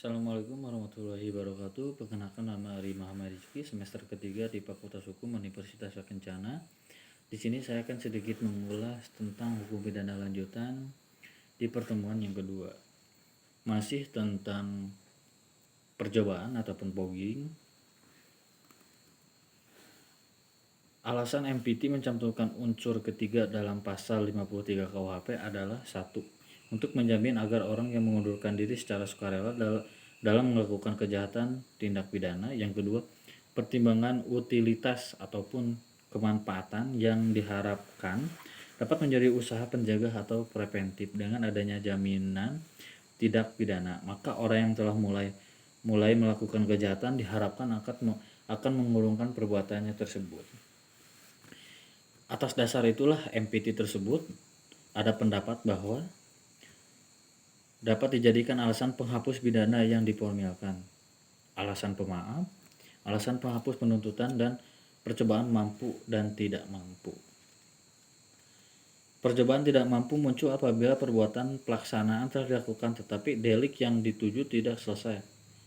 Assalamualaikum warahmatullahi wabarakatuh. Perkenalkan, nama Ari Muhammad Rizky, semester ketiga di Fakultas Hukum Universitas Kencana. Di sini saya akan sedikit mengulas tentang hukum pidana lanjutan di pertemuan yang kedua. Masih tentang percobaan ataupun fogging. Alasan MPT mencantumkan unsur ketiga dalam pasal 53 KUHP adalah 1. Untuk menjamin agar orang yang mengundurkan diri secara sukarela dalam melakukan kejahatan tindak pidana. Yang kedua, pertimbangan utilitas ataupun kemanfaatan yang diharapkan dapat menjadi usaha penjaga atau preventif. Dengan adanya jaminan tindak pidana, maka orang yang telah mulai melakukan kejahatan diharapkan akan mengurungkan perbuatannya tersebut. Atas dasar itulah MPT tersebut ada pendapat bahwa dapat dijadikan alasan penghapus pidana yang diformalkan, alasan pemaaf, alasan penghapus penuntutan, dan percobaan mampu dan tidak mampu. Percobaan tidak mampu muncul apabila perbuatan pelaksanaan telah dilakukan tetapi delik yang dituju tidak selesai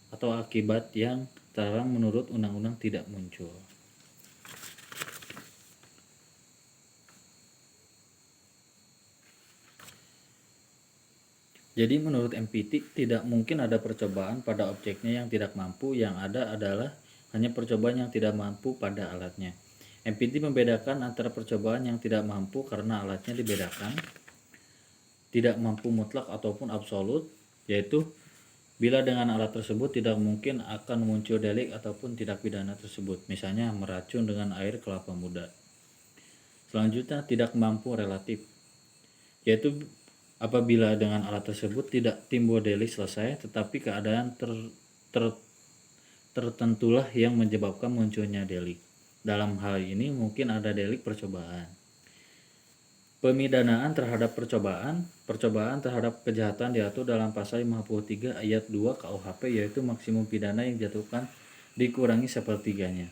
atau akibat yang terlarang menurut undang-undang tidak muncul. Jadi menurut MPT tidak mungkin ada percobaan pada objeknya yang tidak mampu, yang ada adalah hanya percobaan yang tidak mampu pada alatnya. MPT membedakan antara percobaan yang tidak mampu karena alatnya dibedakan, tidak mampu mutlak ataupun absolut, yaitu bila dengan alat tersebut tidak mungkin akan muncul delik ataupun tindak pidana tersebut, misalnya meracun dengan air kelapa muda. Selanjutnya, tidak mampu relatif, yaitu apabila dengan alat tersebut tidak timbul delik selesai, tetapi keadaan tertentulah yang menyebabkan munculnya delik. Dalam hal ini mungkin ada delik percobaan. Pemidanaan terhadap percobaan terhadap kejahatan diatur dalam pasal 53 ayat 2 KUHP, yaitu maksimum pidana yang dijatuhkan dikurangi sepertiganya.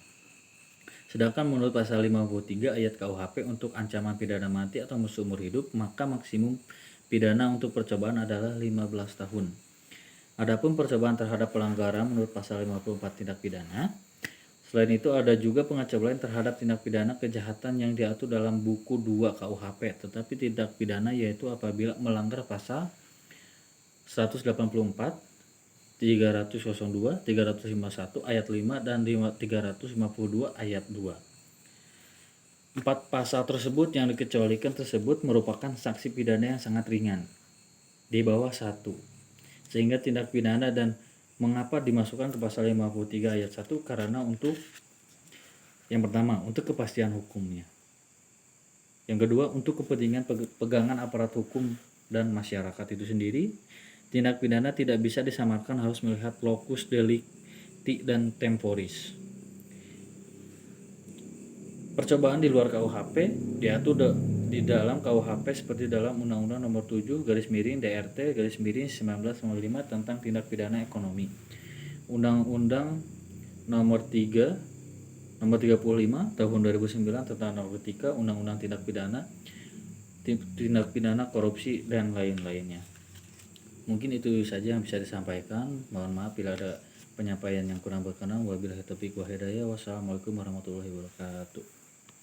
Sedangkan menurut pasal 53 ayat KUHP untuk ancaman pidana mati atau seumur hidup, maka maksimum pidana untuk percobaan adalah 15 tahun. Adapun percobaan terhadap pelanggaran menurut pasal 54 tindak pidana. Selain itu ada juga pengecualian terhadap tindak pidana kejahatan yang diatur dalam buku 2 KUHP, tetapi tindak pidana yaitu apabila melanggar pasal 184, 302, 351 ayat 5 dan 352 ayat 2. 4 pasal tersebut yang dikecualikan tersebut merupakan sanksi pidana yang sangat ringan, di bawah 1, sehingga tindak pidana. Dan mengapa dimasukkan ke pasal 53 ayat 1? Karena yang pertama, untuk kepastian hukumnya. Yang kedua, untuk kepentingan pegangan aparat hukum dan masyarakat itu sendiri. Tindak pidana tidak bisa disamarkan, harus melihat locus delicti dan temporis. Percobaan di luar KUHP diatur di dalam KUHP seperti dalam Undang-Undang Nomor 7 DRT 1995 tentang tindak pidana ekonomi, Undang-Undang Nomor 35 Tahun 2009 tentang narkotika, Undang-Undang tindak pidana korupsi, dan lain-lainnya. Mungkin itu saja yang bisa disampaikan. Mohon maaf bila ada penyampaian yang kurang berkenan. Wabillahi taufiq wal hidayah. Wassalamualaikum warahmatullahi wabarakatuh.